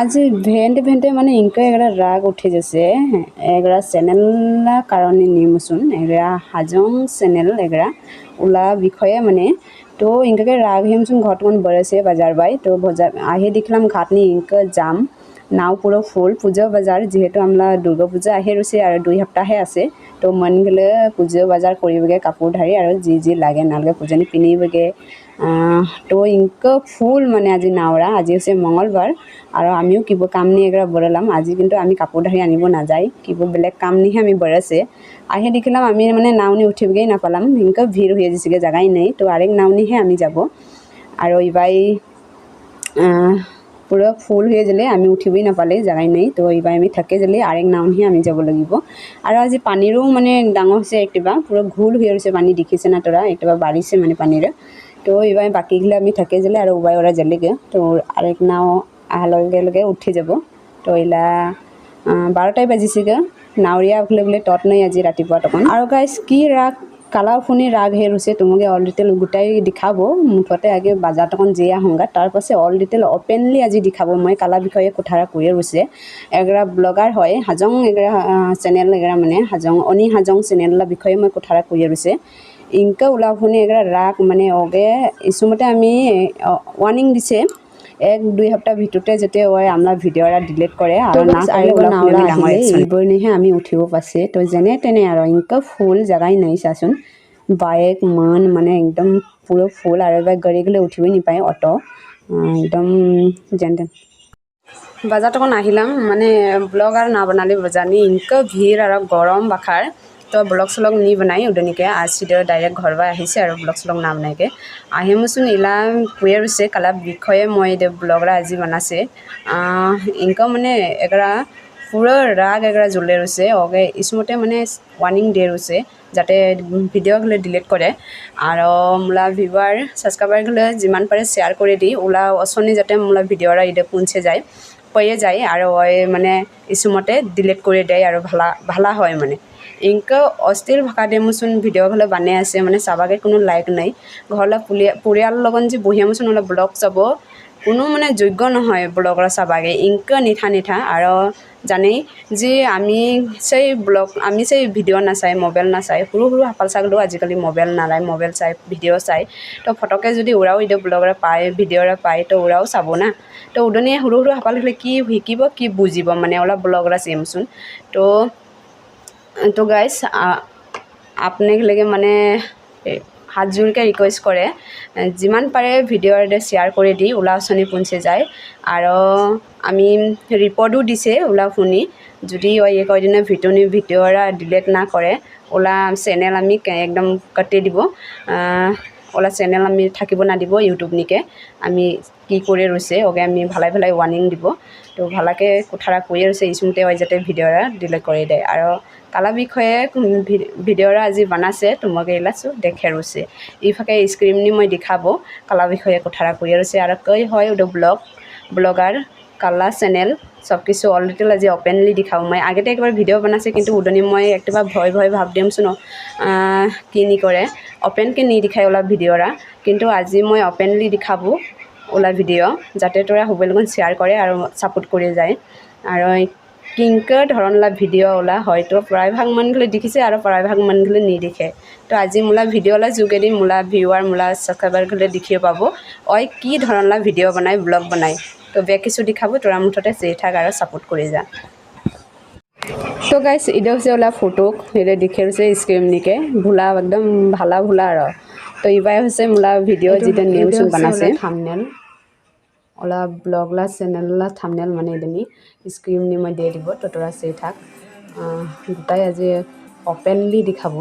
আজি ভেন্টে মানে ইনকা এগৰা রাগ উঠে যাচ্ছে এগরা চ্যানেল কারণে নিমুসুন এগরা হাজং চ্যানেল এগরা ওলা বিষয়ে মানে তো ইনকাকে রাগ হেমসুন ঘটমন বরেছে বাজার বাই তো আহে দেখলাম ঘাটনি ইনকা জাম নাও পুরো ফুল পুজো বাজার যেহেতু আমরা দুর্গা পূজা আহে রয়েছে আর 2 সপ্তাহে আছে তো মন গেলে পুজো বাজার করিবগে কাপড় ধারি আর যি লাগে নালগে পূজানি পিনিবগে তো ইনকা ফুল মানে আজি নাওরা আজি হচ্ছে মঙ্গলবার আর আমিও কিবা কাম নিয়ে এগরা বরালাম আজি কিন্তু আমি কাপড় ধারি আনিব না যাই কিবা বেলেগ কাম নিয়ে আমি বরাছে আহে দেখিলাম আমি মানে নাওনি উঠিবগেই না পালাম ইনকা ভিড় হয়ে যাচ্ছে জায়গায় নেই তো আরেক নাওনিহে আমি যাব আর এইবাই পুরো ফুল হয়ে গেলে আমি উঠিবই না পালে জায়গায় নেই তো এইবার আমি থাকে গেলে আরেক নাওনিহে আমি যাব লাগিব আর আজি পানিরও মানে ডাঙর হচ্ছে একটিবা পুরো ঘুল হয়ে রয়েছে পানি দেখিছে না তোরা একটিবা বাড়িছে মানে পানিরে তো এইবার বাকিগুলো আমি থাকে গেলে আর উবাই ওরা জ্বালেগে তো আরেক নাও আহার লগে লগে উঠি যাব তো এলা 12টাই বাজিছেগে নাৱৰীয়া উঠিলে বোলে তত নাই আজি ৰাতিপুৱা তকন আৰু গাইছ কি ৰাগ কালাফুনি ৰাগ হে রয়েছে তোমাকে অল ডিটেল গোটাই দেখাব মুঠতে আগে বাজার তখন যে আহংগা তার পাশে অল ডিটেল ওপেনলি আজি দেখাব মই কালা বিষয়ে কথারা কয়ে রয়েছে এগরা ব্লগার হয় হাজং এগরা চ্যানেল এগরা মানে হাজং অনি হাজং চ্যানেলৰ বিষয়ে মই কথাৰা কয়ে ৰয়েছে ইনকা ওলাফুনি এগৰা ৰাগ মানে অগে ইসুমতে আমি ওয়াৰ্নিং দিছে 1-2 সপ্তাহ ভিতৰতে যেতে হয় আমৰা ভিডিওৰা ডিলিট কৰে আৰ না কৰলে নাওৰা আহিলে এইবৰনিহে আমি উঠিব পাছে তো যেনে তেনে আর ইনকা ফুল জায়গায় নাই চাচোন বাইক মান মানে একদম পুরো ফুল আর এবার গাড়ি গেলে উঠিবই নিপায় অটো একদম যেন বাজার তখন আহিলাম মানে ব্লগ আর না বনালে বজানি ইনকা ভিড় আর গরম বাখার তো ব্লগ চলগ নি বনাই উদনিকে আসিদে ডাইরেক্ট ঘর বা আহিছে আর ব্লগ চলগ না বনাইকে আহিমচোন ইলা কুয়ে রয়েছে কালা বিষয়ে মই ব্লগরা আজি বনাছে ইনকা মানে এগরা পুরো রাগ এগরা জ্বলে রয়েছে ওকে ইসমতে মানে ওয়ার্নিং দিয়ে রয়েছে যাতে ভিডিওগুলো ডিলিট করে আর মোলা ভিউয়ার সাবস্ক্রাইবারগুলো যিমান পারে শেয়ার করে দিই ওলা অসনি যাতে মোলা ভিডিওরা ইদে পৌঁছে যায় পেয়ে যায় আর ওই মানে ইসমতে ডিলিট করে দেয় আর ভালা হয় মানে ইনকা অস্থির ভাষা দেমোচোন ভিডিওগুলো বানে আছে মানে চাবাকে কোনো লাইক নাই ঘরলা পৰিয়াল লগত যে বহিয়ামোচোন ওলা ব্লগ যাব কোনো মানে যোগ্য নহয় ব্লগরা চাবাকে ইনকা নিঠা আর জানেই যে আমি সেই ভিডিও নাচাই মোবাইল নাচাই সৰু হাপাল ছাগলেও আজিকালি মোবাইল নালায় মোবাইল চাই ভিডিও চাই তো ফটকে যদি ওরাও ইদে ব্লগরা পায় ভিডিওরা পায় তো ওরাও চাব না তো উদনিয়ে সৰু হাপাল হলে কি শিকিব কি বুজিব মানে ওলা ব্লগরা চেমচোন তো গাইস আপনাকে লেগে মানে হাত জোরকে রিকোয়েস্ট করে যিমান পারে ভিডিও শেয়ার করে দিই ওলা আঁচনি পৌঁছে যায় আর আমি রিপোর্টও দিছে ওলা শুনি যদি ওই কয়দিনে ভিডিওরা ডিলিট না করে ওলা চ্যানেল আমি একদম কাটি দিব ওলা চ্যানেল আমি থাকিব না দিব ইউটিউব নিকে আমি কি করে রয়েছে ওকে আমি ভালাই ওয়ার্নিং দিব তো ভালাকে কথারা কয়ে রয়েছে ইসমতে ওই যাতে ভিডিওরা ডিলিট করে দেয় আর কালা বিষয়ে ভিডিওরা আজি বানাছে তোমাকে এলাছো দেখে রয়েছে ইফাকে স্ক্রিন নি মই দেখাব কালা বিষয়ে কথারা কয়ে রয়েছে আর কই হয় ওটা ব্লগার কালা চ্যানেল সব কিছু অল ডিটেল আজি ওপেনলি দেখাব মই আগতে একবার ভিডিও বানাছে কিন্তু উদনি মই একটা ভয় ভাব দিমছোন কি নি করে ওপেনকে নি দেখাই ওলা ভিডিওরা কিন্তু আজি মই ওপেনলি দেখাব ওলা ভিডিও যাতে তোরা হুবেল লগত শেয়ার করে আর সাপোর্ট করে যায় আর কিংকা ধরনলা ভিডিও ওলা হয়তো প্রায়ভাগ মানুষগুলো দেখিছে আর প্রায়ভাগ মানুষগুলো নি দেখে তো আজি মোলা ভিডিওলা যোগেদি মোলা ভিউয়ার মোলা সাবস্ক্রাইবারগুলো দেখিয়ে পাব ওই কি ধরনলা ভিডিও বানায় ব্লগ বানায় তো বে কিছু দেখাব তোরা মুঠতে চেয়ে থাক আর সাপোর্ট করে যা তো গাইস এটা হচ্ছে ওলা ফটো এটা দেখে রয়েছে স্ক্রিন নিকে ভোলা একদম ভালা ভোলা আর তো এবার হচ্ছে মোলা ভিডিও যেটা নিউজ বানাছে থাম্বনেল ওলা ব্লগলা চ্যানেললা থাম্বনেল মানে এদিনি স্ক্রিন নি মই দিয়ে দিব তো তোরা চেয়ে থাক গোটাই আজি ওপেনলি দেখাব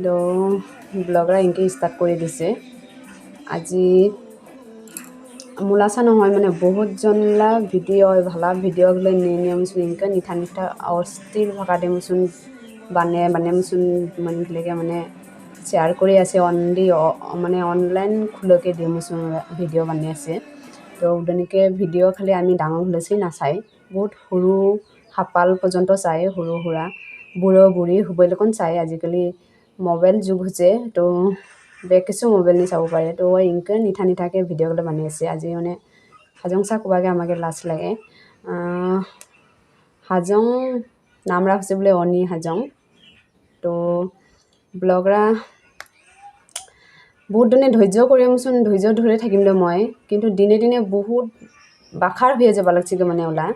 তো ব্লগরা ইনকে স্টার্ট করে দিছে আজি মোলাসা নহয় মানে বহুত জনলা ভিডিও ভালা ভিডিওগুলো নিয়মচোন ইনকা নিঠা অস্থির ভাষা দেমোচোন বানেমোচোন মানুষগুলোকে মানে শেয়ার করে আছে অনলি মানে অনলাইন খুলকে দেমোচোন ভিডিও বানিয়ে আছে তো উদনিকে ভিডিও খালি আমি ডাঙৰ হলেছি নাচাই বহুত সৰু হাপাল পৰ্যন্ত চাই সৰু সুৰা বুঢ়ী হুবলৈকন চাই আজিকালি মোবাইল যুগ হৈছে তো বেগ কিছু মোবাইল নি চাব পাৰে তো ইনকা নিঠাকে ভিডিওগুলো বানিয়ে আছে আজি মানে হাজং চা কোবাগে আমাকে লাজ লাগে হাজং নামরা হচ্ছে বলে অনি হাজং তো ব্লগরা বহুত দিনে ধৈৰ্য কৰিমচোন ধৈৰ্য ধৰি থাকিম দে মই কিন্তু দিনে দিনে বহুত বাখাৰ হয়ে যাব লাগছিগে মানে ওলা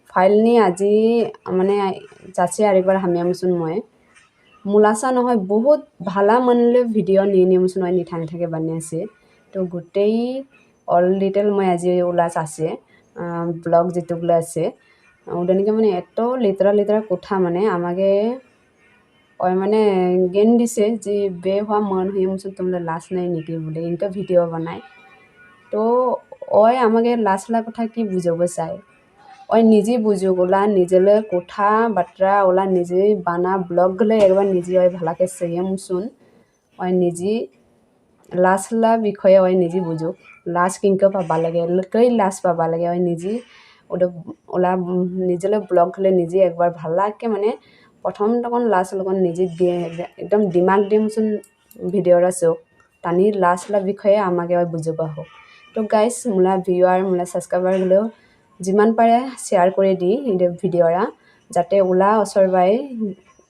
ফাইলনি আজি মানে যাচ্ছে আরেকবার হামিয়ামচোন মই মুলাসা নহয় বহুত ভালা মনলে ভিডিও নিমচোন মই নিঠা নিঠাকে বানি আছে তো গোটেই অল ডিটেল মই আজি ওলাস আছে ব্লগ যেটুগুলো আছে ওদানিকে মানে এত লেতরা লেতরা কথা মানে আমাকে ওই মানে জ্ঞান দিছে যে বে হওয়া মন হয়ে মুসুন তোমরা লাশ নাই নাকি বলে ইনকা ভিডিও বানায় তো ওই আমাকে লাশ লা কথা কি বুঝাব চাই ওই নিজে বুঝুক ওলা নিজেলে কথা বার্তা ওলা নিজে বানা ব্লগ গলে একবার নিজে ওই ভালাকে চেয়ে মুসুন ওই নিজে লাশ লা বিষয়ে ওই নিজে বুঝুক লাশ কিনকে পাবা লাগে কই লাশ পাবা লাগে ওই নিজে ওলা নিজেলে ব্লগ গলে নিজে একবার ভালাকে মানে প্রথম তখন লাশ লগন নিজে দিয়ে একদম দিমাগ দিমচোন ভিডিওরা চোখ টানি লাশ লা বিষয়ে আমাকে ওই বুঝবা হোক তো গাইস মোলা ভিউয়ার মোলা সাবস্ক্রাইবার হলেও যিমান পাৰে শ্বেয়াৰ কৰি দি ভিডিওৰা যাতে ওলা ওচৰবাই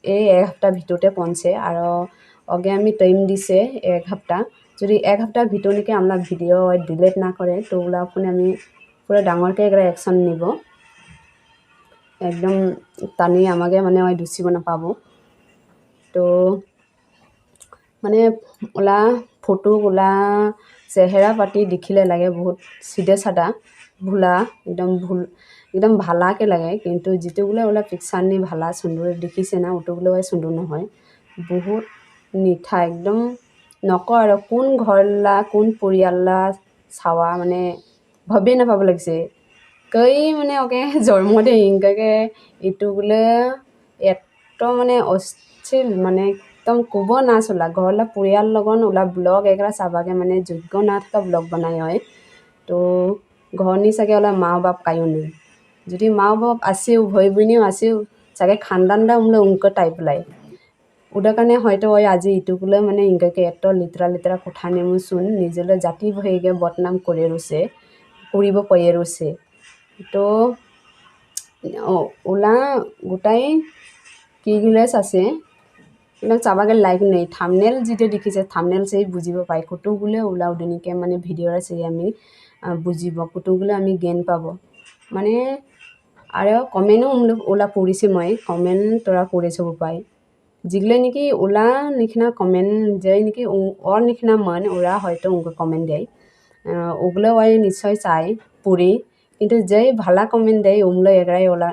এই এক সপ্তাহ ভিতৰতে পৌঁছে আৰু অগে আমি টাইম দিছে এক সপ্তাহ যদি এক সপ্তাহ ভিতর নাকি আমরা ভিডিও ডিলেট না করে তো ওলা ফোনে আমি পুরো ডাঙরকে একটা অ্যাকশন নিব একদম টানি আমাকে মানে ওই দুচিব নাপাব তো মানে ওলা ফটো ওলা চেহারা পাতি দেখিলে লাগে বহুত সিধে সাদা ভোলা একদম ভালাকে লাগে কিন্তু যেটোগুলো ওলা পিকচার নি ভালা সুন্দর দেখিছে না ওটোগুলো ওই সুন্দর নহয় বহুত নিঠা একদম নক আর কোন ঘরলা কোন পরিয়াললা চাওয়া মানে ভাবে নাপাব লাগছে কই মানে ওকে জন্ম দে ইংকাকে ইটোগুলো এত মানে অস্থির মানে একদম ক'ব না চলা ঘৰলা পৰিয়াল লগন ওলা ব্লগ এগৰা চাবাগে মানে যোগ্য না থকা ব্লগ বনাই হয় তো ঘৰনি চাগে ওলা মা বাপ কায়ো নেই যদি মা বাপ আছেও ভয় বইনিও আছেও চাগে খানদানটা উমলে উঙ্ক টাইপ লাই ওটার কারণে হয়তো ওই আজি ইটুগুলো মানে ইংকাকে এত লেতরা লেতরা কথা নেমুচোন নিজেলে জাতি ভয়েগে বদনাম করে রয়েছে কৰিব পয়ে রয়েছে তো ওলা গোটাই কি গিলেস আছে একদম চাবাকে লাইক নেই থামনেল যেটা দেখিছে থামনেল সেই বুঝিব পাই কতগুলো ওলা ওদিনকে মানে ভিডিওরা সেই আমি বুঝিব কতগুলো আমি জ্ঞান পাব মানে আর কমেন্টও ওলা পড়িছে মই কমেন্ট তোরা পড়েছ পাই যেগুলো নাকি ওলা নিখিনা কমেন্ট যে নাকি ওর নিখিনা মন ওরা হয়তো উনকে কমেন্ট দেয় ওগুলো ওই নিশ্চয় চাই পড়ি কিন্তু যেই ভালা কমেন্ট দেয় ওগুলো এগরাই ওলা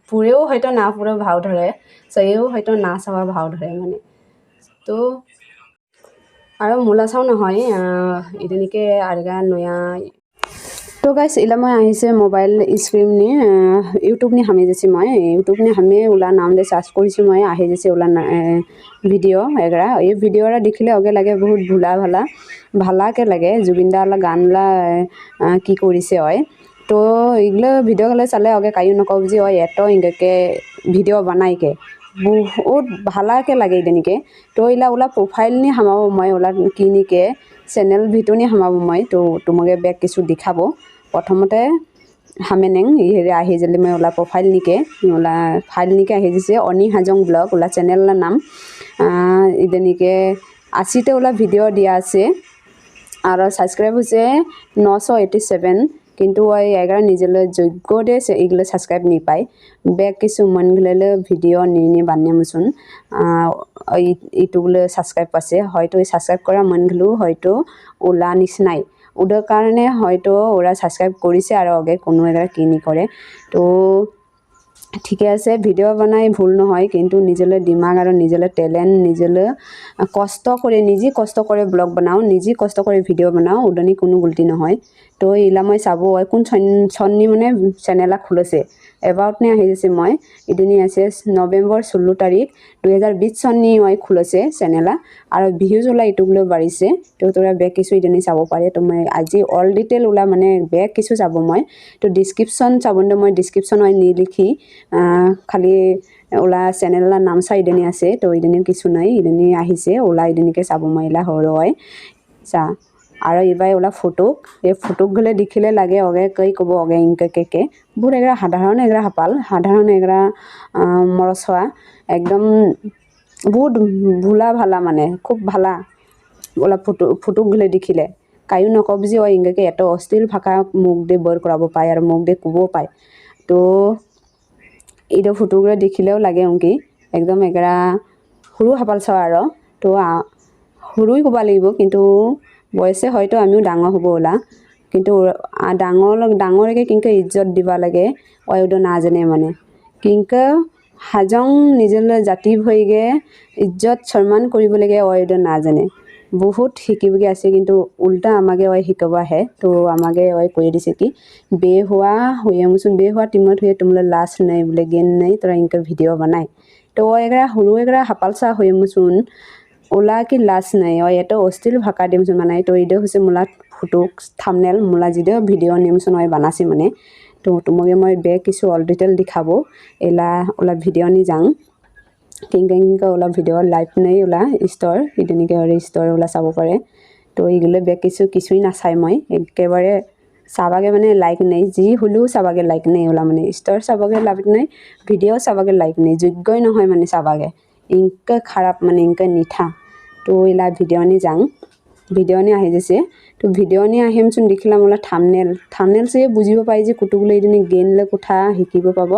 পুরেও হয়তো না পুরো ভাও ধরে সেও হয়তো না চাওয়া ভাও ধরে মানে তো আর মোলা চাও নহয় এদিনকে আরেগা নয়া তো গাইস ইলা মই আহিছে মোবাইল স্ক্রিন নি ইউটিউব নি হামে যাচ্ছি মই ইউটিউব নি হামে ওলা নাম দে সার্চ করেছি মই আহে যাচ্ছে ওলা ভিডিও এগরা এই ভিডিওরা দেখিলে অগে লাগে বহুত ভুলা ভালা ভালাকে লাগে জুবিনদা ওলা গানলা কি করেছে হয় তো এগুলো ভিডিও গেলে চালে অগে কায়ো নকব যে ওই এত ইংকে ভিডিও বানাইকে বহুত ভালাকে লাগে এদিনকে তো ইলা ওলা প্রোফাইল নি হামাব মই ওলা কিনিকে চেনেল ভিডিও নি হামাব মই তো তোমাকে বেক কিছু দেখাব প্রথমতে হামে নেং ইহেরে আহি যালে মই ওলা প্রোফাইল নিকে ওলা ফাইল নিকে আহি যাচ্ছে অনি হাজং ব্লগ ওলা চ্যানেলর নাম ইদিনকে 80তে ওলা ভিডিও দিয়া আছে আর সাবস্ক্রাইব হচ্ছে 987 কিন্তু ওই এগারো নিজেলে যোগ্য দে এগুলো সাবস্ক্রাইব নি পাই বেক কিছু মন গেলে ভিডিও নি বানিয়ে মুসুন ইটুগুলো সাবস্ক্রাইব আছে হয়তো এই সাবস্ক্রাইব করা মন গেলেও হয়তো ওলা নিচিনাই ওদের কারণে হয়তো ওরা সাবস্ক্রাইব করেছে আর আগে কোনো এগারা কিনি করে তো ঠিকে আছে ভিডিও বানাই ভুল নহয় কিন্তু নিজেলে দিমাগ আর নিজেলে ট্যালেন্ট নিজেলে কষ্ট করে নিজে কষ্ট করে ব্লগ বানাও নিজে কষ্ট করে ভিডিও বানাও ওদনি কোনো গুলতি নহয় তো ইলা মই চাব কোন ছন্নি মানে চ্যানেলা খুলেছে এবাউট নে আহি যাচ্ছে মই এদিনই আছে নভেম্বর 16 তারিখ 2020 সন্নি মই খুলেছে চ্যানেলা আর ভিউজ ওলা ইটুগুলো বাড়িছে তো তোরা বেক কিছু এদিনই চাব পারে তো মই আজি অল ডিটেল ওলা মানে বেক কিছু চাব মই তো ডিসক্রিপশন চাবন্দে মই ডিসক্রিপশন ওই নি লিখি খালি ওলা চ্যানেলার নাম চাই ইদিনই আছে তো ইদিনই কিছু নাই ইদিনই আহিছে ওলা ইদিনকে চাব মই ইলা হর হয় চা আৰু এইবাৰ ওলা ফুটুক এই ফুটুক গ'লে দেখিলে লাগে অগে কৈ ক'ব অগে ইংকে কেকে বহুত এগৰা সাধাৰণ এগৰা হাপাল সাধাৰণ এগৰা মৰচোৱা একদম বহুত ভোলা ভালা মানে খুব ভালা ওলা ফুটুক গ'লে দেখিলে কায়ো নকব যে ইংকে এত অশ্লীল ভাষা মুখ দে বৰ কৰাব পায় আৰু মুখ দে ক'ব পায় তো এইটো ফুটুকৰে দেখিলেও লাগে অংকি একদম এগৰা সৰু হাপাল চাওঁ আৰু তো সৰুই ক'ব লাগিব কিন্তু বয়সে হয়তো আমিও ডাঙৰ হ'ব ওলা কিন্তু ডাঙৰকে কিন্তু ইজ্জত দিব লাগে অয়ুদ নাজানে মানে কিন্তু হাজং নিজলৈ জাতি ভৰিগে ইজ্জত সন্মান কৰিব লাগে অয়ুদ নাজানে বহুত শিকিবগে আছে কিন্তু উল্টা আমাকে শিকাব আহে তো আমাকে কৈ দিছে কি বে হোৱা হয়ে মুচোন বে হোৱা টিমত হয়ে তোমালে লাজ নাই বোলে জ্ঞান নাই তোৰা ইনকা ভিডিও বানাই তো এগৰা সৰু এগৰা হাপাল চা হয়ে মুচোন ওলা কি লাজ নাই এত অশ্লীল ভাষা দিমচোন মানে তো এইটো হৈছে মোলা ফুটুক থামনেল মোলা যিটো ভিডিঅ' নিমচোন বানাছে মানে তো তোমাকে মই কিছু অল ডিটেইল দেখাব এলা ওলা ভিডিঅ' নি যাওঁ কিংকা ওলা ভিডিঅ' লাইভ নাই ওলা ষ্টৰ তেনেকৈ ষ্টৰ ওলা চাব পাৰে তো এইগুলো কিছুই নাচাই মই একেবাৰে চাবাগে মানে লাইক নাই যি হ'লেও চাবাগে লাইক নাই ওলা মানে ষ্টৰ চাবাগে লাভ নাই ভিডিঅ' চাবাগে লাইক নাই যোগ্যই নহয় মানে চাবাগে ইনকা খাৰাপ মানে ইনকা নিঠা তো এলা ভিডিঅ' নি যাওঁ ভিডিঅ' নি আহি যাইছে তো ভিডিঅ' নি আহিমচোন দেখিলাম ওলা থামনেল চাই বুজিব পাৰি যে কুটুগুলো এইদিনে গেইনলৈ কথা শিকিব পাব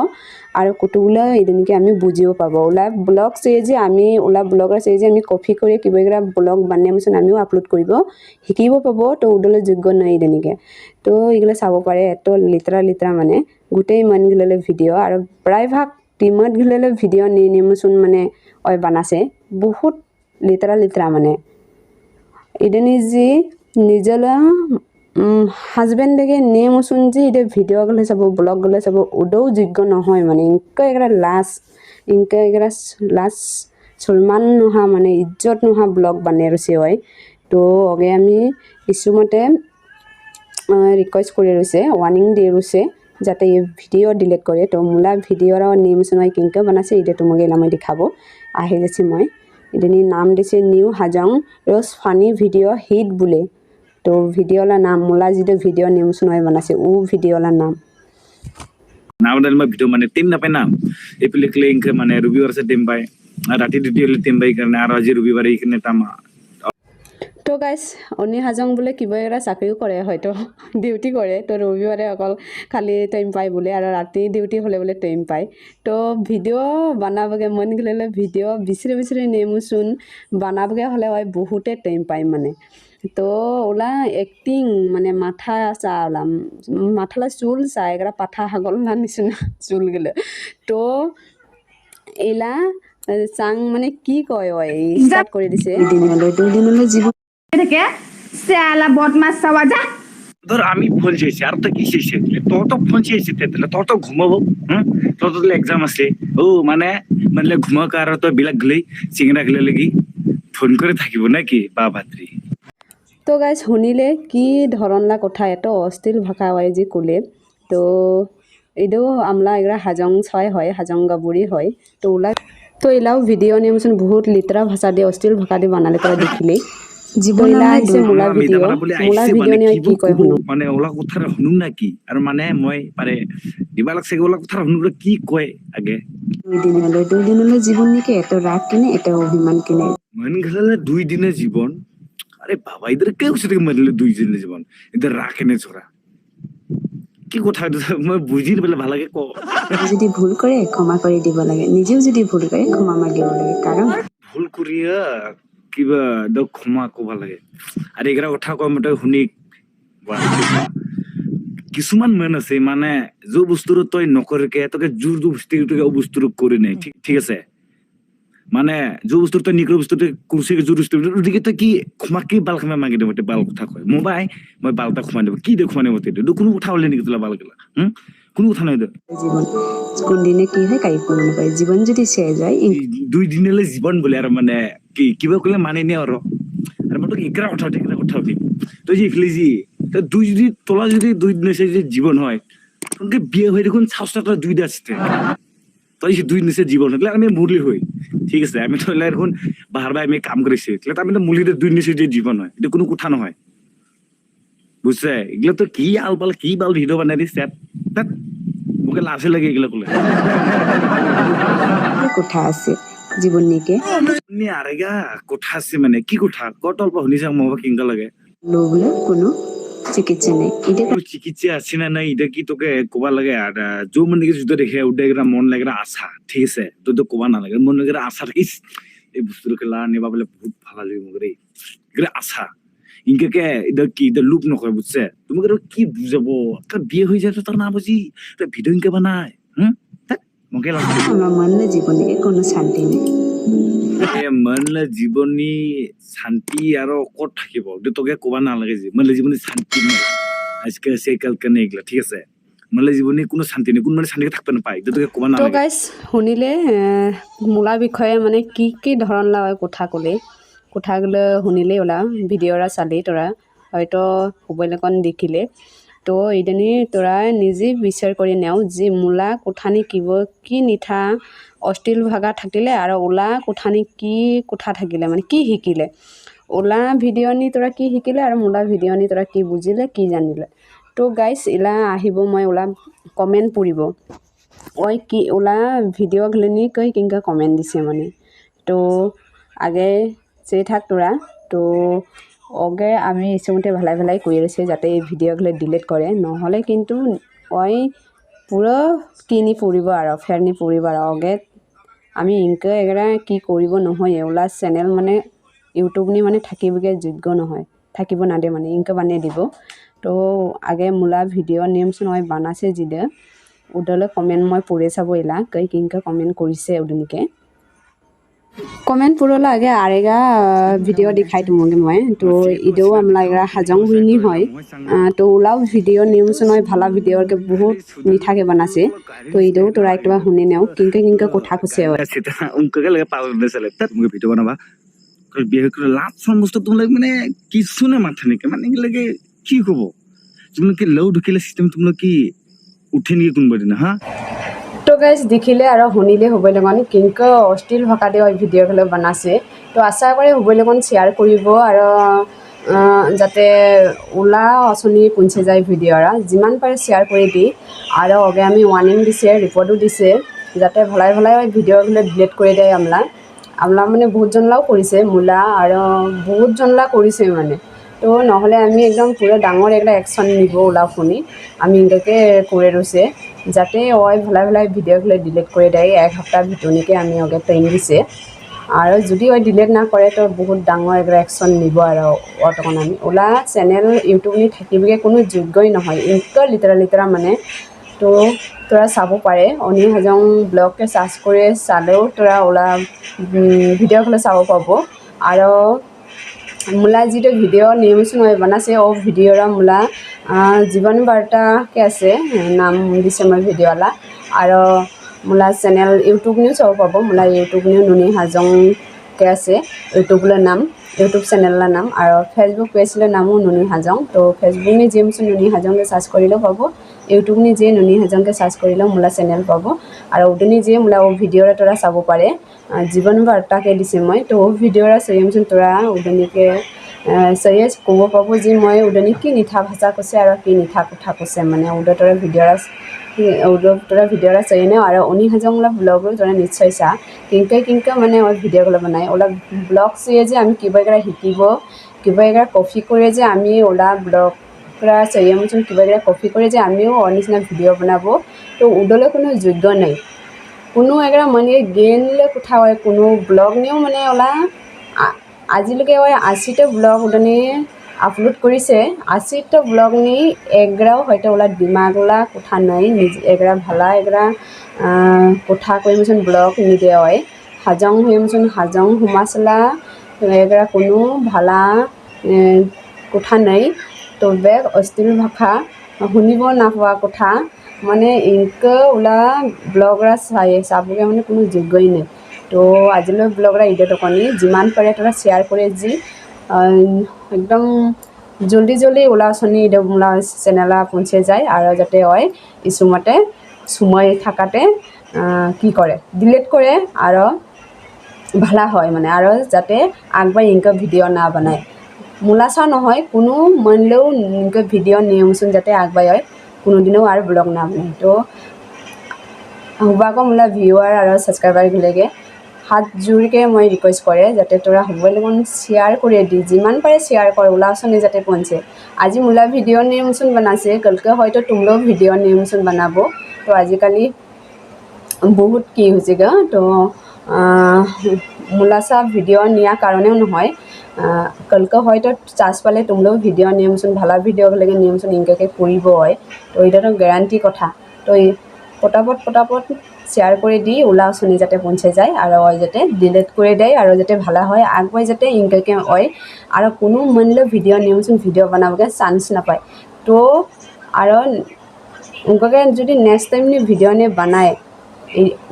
আৰু কুটুগুলো এইদিনকে আমি বুজিব পাব ওলা ব্লগ চাই যে আমি ওলা ব্লগাৰ চাই যে আমি কপি কৰি কিবা এগৰা ব্লগ বানামচোন আমিও আপলোড কৰিব শিকিব পাব তো উদলৈ যোগ্য নাই এইদিনকে তো এইগুলো চাব পাৰে এত লিতৰা মানে গোটেই মনগুলোলৈ ভিডিঅ' আৰু প্ৰায়ভাগ টিমত গ'লে ভিডিঅ' নিমচোন মানে বানাছে বহুত লিতৰা মানে ইডেনি যি নিজলৈ হাজবেণ্ডেকে নেমচোন যে এতিয়া ভিডিঅ' গ'লে চাব ব্লগ গ'লে চাব উদৌ যোগ্য নহয় মানে ইনকা এগৰা লাজ সন্মান নোহোৱা মানে ইজ্জত নোহোৱা ব্লগ বানে ৰৈছে হয় তো অগে আমি কিছুমতে ৰিকুৱেষ্ট কৰি ৰৈছে ৱাৰ্নিং দি ৰৈছে যাতে এই ভিডিঅ' ডিলিট কৰে তো মোলা ভিডিঅ'ৰ নেমচোন কিংকে বনাইছে এতিয়া তোমাকে মই দেখাব আহি যাইছে মই এদিন নাম দিছে নিউ হাজং ৰ'জ ফানি ভিডিঅ' হিট বোলে তো ভিডিঅ'লা নাম মোলা যিটো ভিডিঅ' নেমচোন বনাইছে ভিডিঅ'লা নাম নাম ভিডিঅ' মানে টিম নাপায় না এইফালে ক্লিংক মানে ৰবিবাৰ আছে টিম পায় ৰাতি ডিউটি হ'লে টিম পাই কাৰণে আৰু আজি ৰবিবাৰে এইখিনি তামা তো গাইজ অনি হাজং বোলে কিবা এটা চাকৰিও কৰে হয়তো ডিউটি কৰে তো ৰবিবাৰে অকল খালি টাইম পায় বোলে আৰু ৰাতি ডিউটি হ'লে বোলে টাইম পায় তো ভিডিঅ' বনাবগৈ মন গ'লে ভিডিঅ' বিচাৰি নেমোচোন বনাবগৈ হ'লে হয় বহুতে টাইম পায় মানে তো ওলা এক্টিং মানে মাথা চা ওলাম মাথালা চুল চা এগৰা পাঠা হাগল না নিচিনা চুল গ'লে তো এলা চাং মানে কি কয় ষ্টাৰ্ট কৰি দিছে দুদিনলৈ জীৱন থেকে সেলা বদমাস চাওয়া যা ধর আমি ফোন চেয়েছি আর তো কি চেয়েছি তোর তো ফোন চেয়েছি তোর তো ঘুমাবো হ্যাঁ তোর তো এক্সাম আছে ও মানে মানে ঘুমাক আর তো বিলাক গলেই চিংৰা গলে লাগি ফোন কৰে থাকিব নাকি বা ভাতৃ তো গাইজ শুনিলে কি ধৰণলা কথা এত অশ্লীল ভাষা হয় যে ক'লে তো এইটো আমলা এগৰা হাজং ছয় হয় হাজং গাবুৰী হয় তো ওলা তো এলাও ভিডিঅ' নিয়মচোন বহুত লিতৰা ভাষা দিয়ে অশ্লীল ভাষা দি বনালে তই দেখিলেই জীৱনলা আহিছে মূলা ভিডিঅ' নি কি কয় শুনো মানে ওলা কথা শুনুম না কি আৰু মানে মই পাৰে দিবা লাগছে ওলা কথা শুনুলে কি কয় আগে দুদিনলৈ জীৱন নেকি এত ৰাগ কিনে এত অভিমান কিনে মন গেলে 2 দিনের জীবন আরে বাবা এদের কেউ সেটাকে মারলে 2 দিনের জীবন এদের রাখেনে ছোড়া কি কথা মই বুঝি পেলে ভাল লাগে যদি ভুল কৰে ক্ষমা কৰি দিব লাগে নিজেও যদি ভুল কৰে ক্ষমা মাগিব লাগে কাৰণ ভুল কৰিয়া কিবা ক্ষমা কব লাগে আৰু এগৰা কথা কয় মতে শুনি কিছুমান মেন আছে মানে যে বস্তুটো তই নকৰকে তোকে জোৰ বস্তুকে বস্তুটো কৰি নাই ঠিক আছে মানে যে বস্তুটো নিকর বস্তুটো কুরসি জোর বস্তু ওদিকে তো কি ক্ষমা কি বাল ক্ষমা মাগি দেব বাল কথা কয় মোবাই মই বালটা ক্ষমা দেব কি দে ক্ষমা নেব কোনো কথা হলে নেকি তোলা বাল গেলা কোনো কথা নাই জীবন কোন দিনে কি হয় কাই কোনো নকয় জীবন যদি শেষ যায় 2 দিনলে জীবন বলে আর মানে কি কিবা কলে মানে নে আর মানে এগরা কথা উঠি তুই যে ফিলিজি দুই যদি তোলা যদি 2 দিনে সে জীবন হয় তোকে বিয়ে হয়ে দেখুন সাহসটা 2 আসতে তই 2 দিনে জীবন হলে আমি মুরলি হই ঠিক আছে আমি তো এখন বাহার বাই আমি কাম করেছি তাহলে আমি তো মুলিতে 2 দিনে যে জীবন হয় এটা কোনো কথা নহয় বুঝছে এগুলো তো কি আলবাল কি বাল ভিডিও বানাই দিস মোকে লাজে লাগে এগুলো করলে কথা আছে জীৱন নিকে নি আরেগা কোঠা আছে মানে কি কোঠা কত অল্প শুনিছে মোবা কিংকা লাগে লবলে কোনো চিকিৎসা নেই এটা কোনো চিকিৎসা আছে না নাই এটা কি তোকে কোবা লাগে আর যে মানে কি যদি দেখে উঠে গেরা মন লাগে আশা ঠিক আছে তো তো কোবা না লাগে মন লাগে আশা থাকিস এই বস্তুকে লা নেবা বলে বহুত ভালো লাগে মোকে এগুলো আশা ইনকে এটা কি এটা লুপ নকরে বুঝছে তোমাকে কি বুঝাবো একটা বিয়ে হয়ে যায় তো তার না বুঝি ভিডিও ইনকে বানায় মোকে লাগে আমার মনে জীবনে কোনো শান্তি নেই মনলে জীৱনী শান্তি আৰু ক'ত থাকিব তোকে ক'বা নালাগে যে মনলে জীৱনী শান্তি নাই আজকে আছে কালকে নেই এগুলা ঠিক আছে মনলে জীৱনী কোনো শান্তি নেই কোন মানে শান্তি থাকতে নাপায় তোকে ক'বা তো নালাগে গাইজ শুনিলে মূলা বিষয়ে মানে কি ধৰণ লয় কথাগুলো শুনিলে ওলা ভিডিঅ'ৰা চালি তোৰা হয়তো মোবাইলকন দেখিলে তো এইদানি তোৰা নিজে বিচাৰ কৰি নেও যে মূলা কোঠানি কি নিঠা অশ্লীল ভাগা থাকিলে আৰু ওলা কোঠানি কি কোঠা থাকিলে মানে কি শিকিলে ওলা ভিডিঅ' নি তোরা কি শিকিলে আৰু মূলা ভিডিঅ' নি তোরা কি বুজিলে কি জানিলে তো গাইজ ইলা আহিব মই ওলা কমেন্ট পড়িব ওই কি ওলা ভিডিও গলেনি কই কিংকা কমেন্ট দিছে মানে তো আগে সে থাক তোরা তো ওগে আমি ইসমতে ভালাই কই আছে যাতে এই ভিডিওগুলো ডিলিট করে নহলে কিন্তু ওই পুরো কিনি পড়িব আর ফেরনি পড়িব আর ওগে আমি ইনকে এগরা কি কৰিব নহয় ওলা চ্যানেল মানে ইউটিউব নি মানে থাকিবগে যোগ্য নহয় থাকিব না দে মানে ইনকে বানিয়ে দিব তো আগে মূলা ভিডিও নিয়মছ নহয় বানাছে জিদে উদলে কমেন্ট মই পড়ে চাব ইলা কই কিংকা কমেন্ট কৰিছে উদনিকে কমেন্ট পুরোলা আগে আরেগা ভিডিও দেখাই তোমাকে মই তো ইদেও আমলা এগরা হাজং হুইনি হয় তো ওলাও ভিডিও নিউজ নয় ভালা ভিডিওকে বহুত মিঠাকে বানাছে তো ইদেও তোরা একটা শুনে নেও কিংকা কথা কছে সেটা উনকে লাগে পাগল দেছালে তুমি ভিডিও বানাবা বিয়ে করে লাভ সমস্ত তোমার মানে কিছু না মাথা নেই মানে এগুলোকে কি হব তুমি কি লও ঢুকিলে সিস্টেম তুমি কি উঠে নিয়ে কোনবা দিনা হ্যাঁ তো গাইজ দেখিলে আৰু শুনিলে হ'ব লগন কিংকা অশ্লীল ভাষা দিয়ে ওই ভিডিওগুলো বানাছে তো আশা কৰি হ'ব লগন শেয়াৰ কৰিব আৰু যাতে ওলা অচনি পুঞ্চে যায় ভিডিওৰা যিমান পাৰে শেয়াৰ কৰি দি আৰু ওগে আমি ওয়ার্নিং দিছে রিপোর্টও দিছে যাতে ভালাই ওই ভিডিওগুলো ডিলিট করে দেয় আমলা মানে বহুত জনলাও কৰিছে মূলা আৰু বহুত জনলা কৰিছে মানে তো নহলে আমি একদম পুরো ডাঙর একটা অ্যাকশন নিব ওলা শুনি আমি ইনকে করে রয়েছে যাতে ওই ভালাই ভিডিওগুলো ডিলিট করে দেয় এক সপ্তাহ ভিতরনিকে আমি ওকে ট্রেন দিছে আৰু যদি ওই ডিলিট না কৰে তো বহুত ডাঙৰ একটা অ্যাকশন নিব আৰু অতখন আমি ওলা চ্যানেল ইউটিউব নি থাকিবগে কোনো যোগ্যই নহয় ইনকা লিটারা মানে তো তোরা চাব পাৰে অনি হাজং ব্লগকে সাৰ্চ কৰে চালেও তোৰা ওলা ভিডিওগুলো চাব পাব আৰু মূলা যিটো ভিডিও নিয়মিত নয় বানাছে ও ভিডিওৰা মূলা জীবন বাৰ্তা কে আছে নাম দিছে মই ভিডিওলা আৰু মূলা চ্যানেল ইউটিউব নিও চাব পাব মূলা ইউটিউব নিও নুনি হাজং কে আছে ইউটিউব চ্যানেলৰ নাম আৰু ফেসবুক পেজৰ নামও নুনি হাজং তো ফেসবুক নি জিম নুনি হাজংকে সাৰ্চ কৰিলেও পাব ইউটিউব নি যে নুনি হাজংকে সাৰ্চ কৰিলেও মূলা চ্যানেল পাব আৰু উদনি যে মূলা ও ভিডিওৰা তোৰা চাব পাৰে জীবন বাৰ্তাকে দিছে মই তো ভিডিওৰা সৰিমচোন তোৰা উদনিকে সৰিয়ে ক'ব পাব যে মই উদনি কি নিঠা ভাষা কৈছে আৰু কি নিঠা কথা কৈছে মানে উদতৰা ভিডিওৰা সৰিয়ে আৰু অনি হাজংলা ব্লগও তোরা নিশ্চয় চা কিংকা মানে ওই ভিডিওগুলো বানায় ওলা ব্লগ চেয়ে যে আমি কিবা এগরা শিকিব কিবা এগরা কপি করে যে আমি ওলা ব্লগরা চেয়ে মতন কিবা এগরা কপি করে যে আমিও অনিচিনা ভিডিও বানাবো তো উদলে কোনো যোগ্য নাই কোনো এগরা মানে গেনলে কোথা হয় কোনো ব্লগ নিও মানে ওলা আজিলৈকে ওই 80টা ব্লগ উদনি আপলোড কৰিছে 80টা ব্লগ নি এগৰাও হয়তো ওলা দিমাগলা কোথা নাই এগৰা ভালা এগৰা কোথা কৰি মতন ব্লগ নিদে হয় হাজং হইমচোন হাজং হুমাচলা এগৰা কোনো ভালা কোথা নাই তো বেগ অশ্লীল ভাষা শুনিব নাপোৱা কথা মানে ইনকে ওলা ব্লগরা চাবগে মানে কোনো যোগ্যই নাই তো আজিলৈ ব্লগরা ইডে টকনি যিমান পাৰে তোরা শেয়ার করে যি একদম জলদি ওলা শনি ইডে মোলা চ্যানেলা পৌঁছে যায় আর যাতে হয় ইসুমতে সময় থাকাতে কি করে ডিলিট করে আর ভালা হয় মানে আর যাতে আগবাই ইনকা ভিডিও না বানায় মূলা চাও নহয় কোনো মনলেও ভিডিঅ' নিয়মচোন যাতে আগবাই হয় কোনোদিনও আর ব্লগ না বনাই তো হুবাকো মোলা ভিউয়ার আর সাবস্ক্রাইবার গুলেগে হাত জোৰকে মই ৰিকুৱেষ্ট কৰে যাতে তোৰা হ'বলৈ মন শ্বেয়াৰ কৰি দি যিমান পাৰে শ্বেয়াৰ কৰ ওলাচনি যাতে পঞ্চে আজি মোলা ভিডিঅ' নিয়মচোন বনাইছে কালকে হয়তো তোমলোক ভিডিঅ' নিয়মচোন বনাব তো আজিকালি বহুত কি হৈছে গা তো মোলা চা ভিডিঅ' নিয়াৰ কাৰণেও নহয় কালকে হয়তো চান্স পালে তোমলোক ভিডিঅ' নিয়মচোন ভালা ভিডিঅ' লাগে নিয়মচোন ইনকাকে কৰিব হয় তো এটাতো গ্যাৰাণ্টি কথা তো পটাপট শ্বেয়াৰ কৰি দি ওলাচনি যাতে পঞ্চে যায় আৰু যাতে ডিলিট কৰি দেয় আৰু যাতে ভালা হয় আগবাই যাতে ইনকাকে হয় আৰু কোনো মনলৈ ভিডিঅ' নিয়মচোন ভিডিঅ' বনাবগে চান্স নাপায় তো আৰু উনকাকে যদি নেক্সট টাইম নি ভিডিঅ' নে বনায়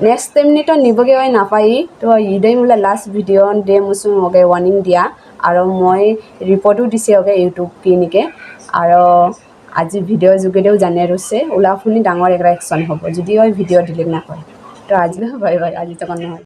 নেক্সট টাইম নি তো নিবগে হয় নাপায় তো ইদাই মোলা লাষ্ট ভিডিঅ' দে মোচোন ওকে ৱাৰ্নিং দিয়া আৰু মই ৰিপৰ্টো দিছে ওকে ইউটিউব কিনিকে আৰু আজি ভিডিঅ' যোগেদিও জানে ৰছে ওলাফুনি ডাঙৰ এটা একশ্যন হ'ব যদি হয় ভিডিঅ' ডিলিট নকৰে তো আজিলৈ বাই বাই আজি তখন নহয়